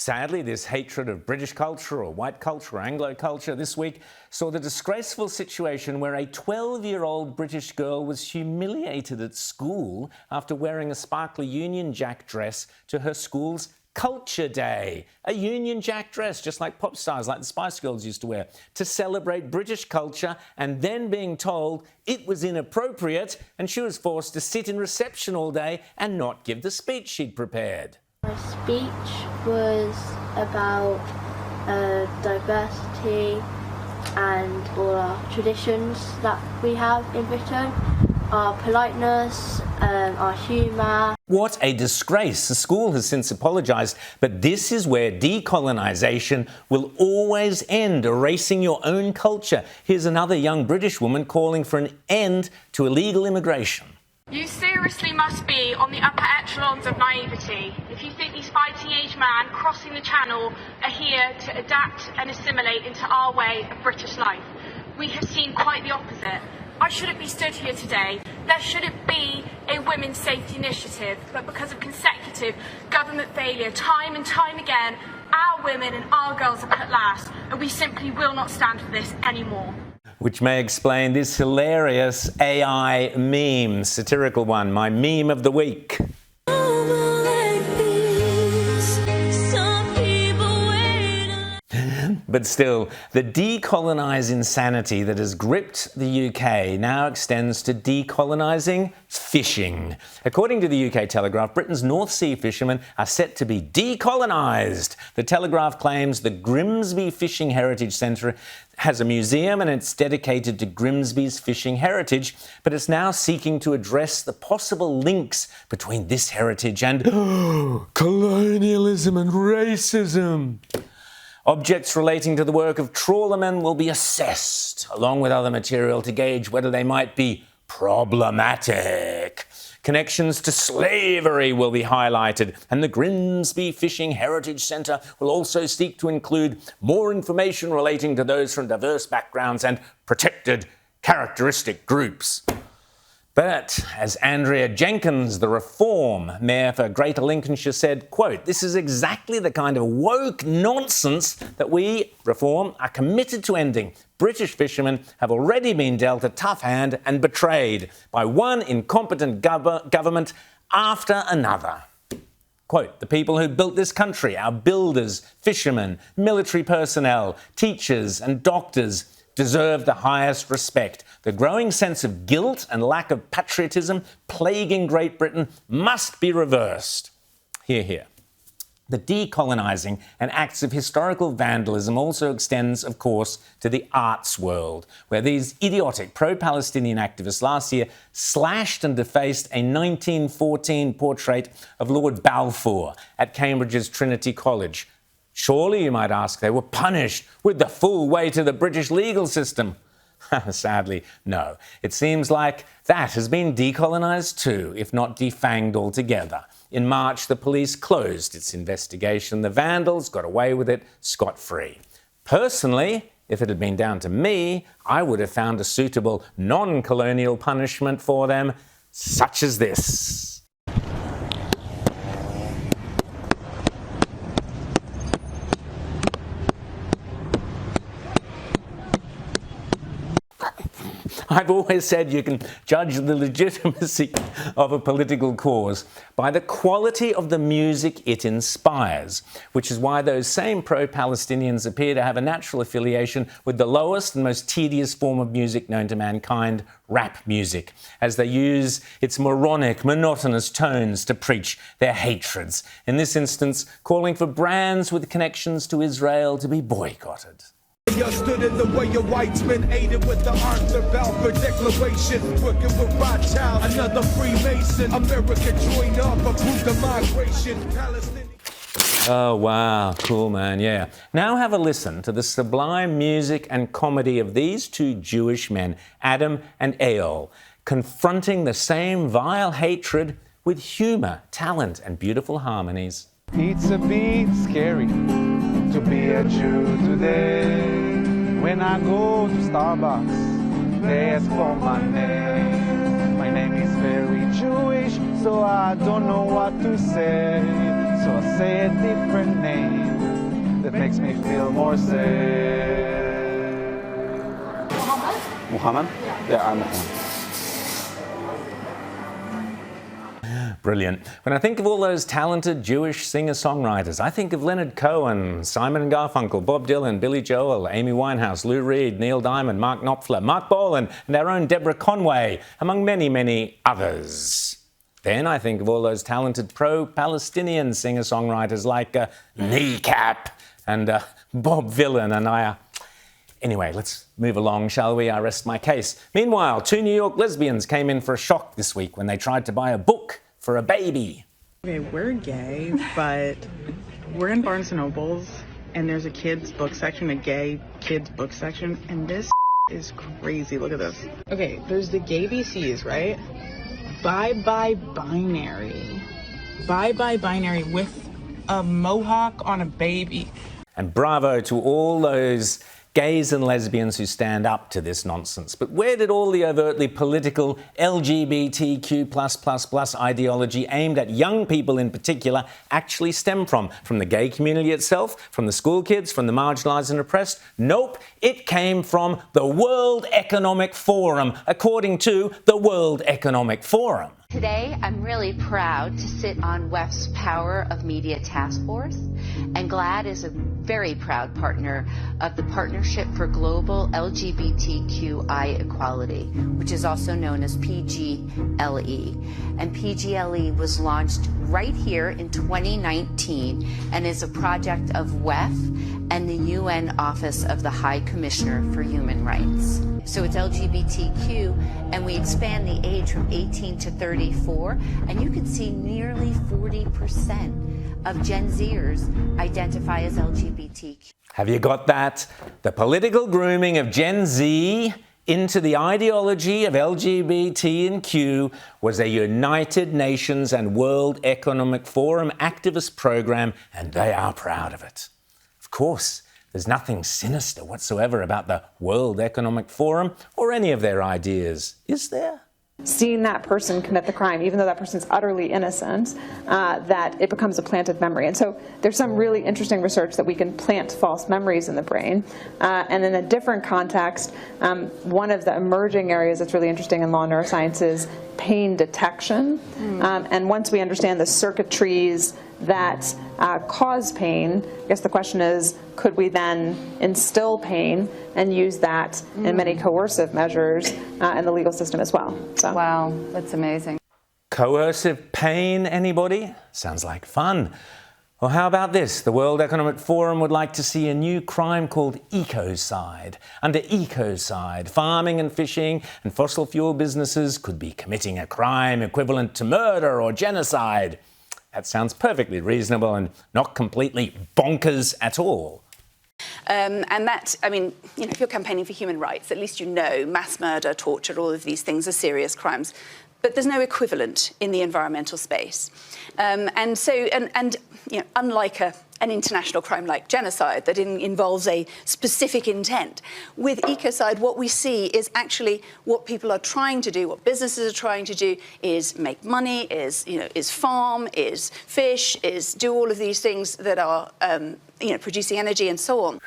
Sadly, this hatred of British culture or white culture or Anglo culture this week saw the disgraceful situation where a 12-year-old British girl was humiliated at school after wearing a sparkly Union Jack dress to her school's Culture Day. A Union Jack dress, just like pop stars like the Spice Girls used to wear, to celebrate British culture, and then being told it was inappropriate and she was forced to sit in reception all day and not give the speech she'd prepared. My speech was about diversity and all our traditions that we have in Britain, our politeness, our humour. What a disgrace. The school has since apologised, but this is where decolonisation will always end, erasing your own culture. Here's another young British woman calling for an end to illegal immigration. You seriously must be on the upper echelons of naivety if you think these fighting age men crossing the channel are here to adapt and assimilate into our way of British life. We have seen quite the opposite. I shouldn't be stood here today. There shouldn't be a women's safety initiative, but because of consecutive government failure, time and time again, our women and our girls are put last, and we simply will not stand for this anymore. Which may explain this hilarious AI meme, satirical one, my meme of the week. But still, the decolonise insanity that has gripped the UK now extends to decolonising fishing. According to the UK Telegraph, Britain's North Sea fishermen are set to be decolonised. The Telegraph claims the Grimsby Fishing Heritage Centre has a museum and it's dedicated to Grimsby's fishing heritage, but it's now seeking to address the possible links between this heritage and colonialism and racism. Objects relating to the work of trawlermen will be assessed, along with other material to gauge whether they might be problematic. Connections to slavery will be highlighted, and the Grimsby Fishing Heritage Centre will also seek to include more information relating to those from diverse backgrounds and protected characteristic groups. But as Andrea Jenkins, the Reform Mayor for Greater Lincolnshire, said, quote, "This is exactly the kind of woke nonsense that we, Reform, are committed to ending. British fishermen have already been dealt a tough hand and betrayed by one incompetent government after another." Quote, "The people who built this country, our builders, fishermen, military personnel, teachers and doctors, deserve the highest respect. The growing sense of guilt and lack of patriotism plaguing Great Britain must be reversed." Hear, hear. The decolonising and acts of historical vandalism also extends, of course, to the arts world, where these idiotic pro-Palestinian activists last year slashed and defaced a 1914 portrait of Lord Balfour at Cambridge's Trinity College. Surely, you might ask, they were punished with the full weight of the British legal system. Sadly, no. It seems like that has been decolonised too, if not defanged altogether. In March, the police closed its investigation. The vandals got away with it scot-free. Personally, if it had been down to me, I would have found a suitable non-colonial punishment for them, such as this. I've always said you can judge the legitimacy of a political cause by the quality of the music it inspires, which is why those same pro-Palestinians appear to have a natural affiliation with the lowest and most tedious form of music known to mankind, rap music, as they use its moronic, monotonous tones to preach their hatreds, in this instance calling for brands with connections to Israel to be boycotted. You stood in the way of whites men aided with the Arthur Balfour Declaration, working with Rothschild, another Freemason. America joined up, approved the migration. Palestinian. Oh, wow. Cool, man. Yeah. Now have a listen to the sublime music and comedy of these two Jewish men, Adam and Eyal, confronting the same vile hatred with humour, talent and beautiful harmonies. It's a bit scary to be a Jew today. When I go to Starbucks, they ask for my name. My name is very Jewish, so I don't know what to say. So I say a different name. makes me feel more safe. Muhammad? Yeah, I'm Muhammad. Brilliant. When I think of all those talented Jewish singer-songwriters, I think of Leonard Cohen, Simon and Garfunkel, Bob Dylan, Billy Joel, Amy Winehouse, Lou Reed, Neil Diamond, Mark Knopfler, Mark Bolan, and our own Deborah Conway, among many, many others. Then I think of all those talented pro-Palestinian singer-songwriters like Kneecap and Bob Vylan and I. Anyway, let's move along, shall we? I rest my case. Meanwhile, 2 New York lesbians came in for a shock this week when they tried to buy a book for a baby. Okay, we're gay, but we're in Barnes & Nobles, and there's a kids book section, a gay kids book section, and this is crazy. Look at this. Okay, there's the gay VCs, right? Bye-bye binary. Bye-bye binary with a mohawk on a baby. And bravo to all those gays and lesbians who stand up to this nonsense. But where did all the overtly political LGBTQ+++ ideology aimed at young people in particular actually stem from? From the gay community itself? From the school kids? From the marginalised and oppressed? Nope, it came from the World Economic Forum, according to the World Economic Forum. Today, I'm really proud to sit on WEF's Power of Media Task Force, and GLAAD is a very proud partner of the Partnership for Global LGBTQI Equality, which is also known as PGLE. And PGLE was launched right here in 2019 and is a project of WEF and the UN Office of the High Commissioner for Human Rights. So it's LGBTQ, and we expand the age from 18 to 34, and you can see nearly 40% of Gen Zers identify as LGBTQ. Have you got that? The political grooming of Gen Z into the ideology of LGBT and Q was a United Nations and World Economic Forum activist program, and they are proud of it. Of course, there's nothing sinister whatsoever about the World Economic Forum or any of their ideas, is there? Seeing that person commit the crime, even though that person's utterly innocent, that it becomes a planted memory. And so there's some really interesting research that we can plant false memories in the brain. And in a different context, one of the emerging areas that's really interesting in law neuroscience is pain detection. And once we understand the circuitries that cause pain, I guess the question is, could we then instill pain and use that in many coercive measures in the legal system as well? So. Wow, that's amazing. Coercive pain, anybody? Sounds like fun. Well, how about this? The World Economic Forum would like to see a new crime called ecocide. Under ecocide, farming and fishing and fossil fuel businesses could be committing a crime equivalent to murder or genocide. That sounds perfectly reasonable and not completely bonkers at all. And that, I mean, you know, if you're campaigning for human rights, at least you know mass murder, torture, all of these things are serious crimes. But there's no equivalent in the environmental space. And so, you know, unlike an international crime like genocide that involves a specific intent, with ecocide, what we see is actually what people are trying to do, what businesses are trying to do, is make money, is farm, is fish, is do all of these things that are producing energy and so on.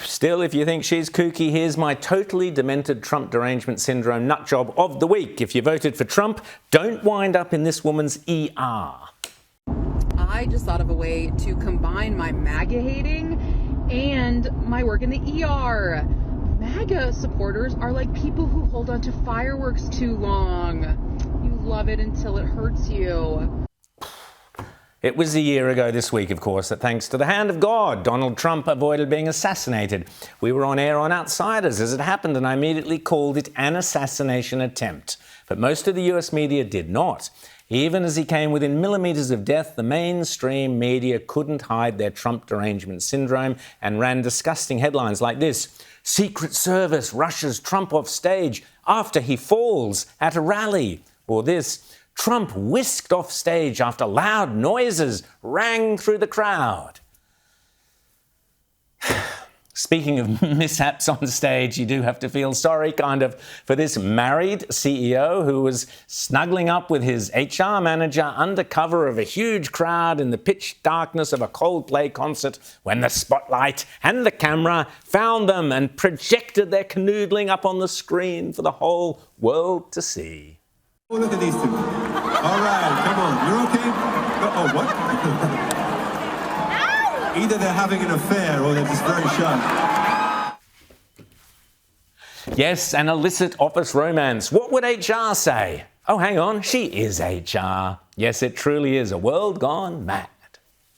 Still, if you think she's kooky, here's my totally demented Trump derangement syndrome nutjob of the week. If you voted for Trump, don't wind up in this woman's ER. I just thought of a way to combine my MAGA hating and my work in the ER. MAGA supporters are like people who hold on to fireworks too long. You love it until it hurts you. It was a year ago this week, of course, that thanks to the hand of God, Donald Trump avoided being assassinated. We were on air on Outsiders as it happened, and I immediately called it an assassination attempt. But most of the US media did not. Even as he came within millimetres of death, the mainstream media couldn't hide their Trump derangement syndrome and ran disgusting headlines like this: Secret Service rushes Trump off stage after he falls at a rally. Or this: Trump whisked off stage after loud noises rang through the crowd. Speaking of mishaps on stage, you do have to feel sorry, kind of, for this married CEO who was snuggling up with his HR manager under cover of a huge crowd in the pitch darkness of a Coldplay concert when the spotlight and the camera found them and projected their canoodling up on the screen for the whole world to see. Oh, look at these two. All right, come on. You're okay? Oh, what? Either they're having an affair or they're just very shy. Yes, an illicit office romance. What would HR say? Oh, hang on, she is HR. Yes, it truly is a world gone mad.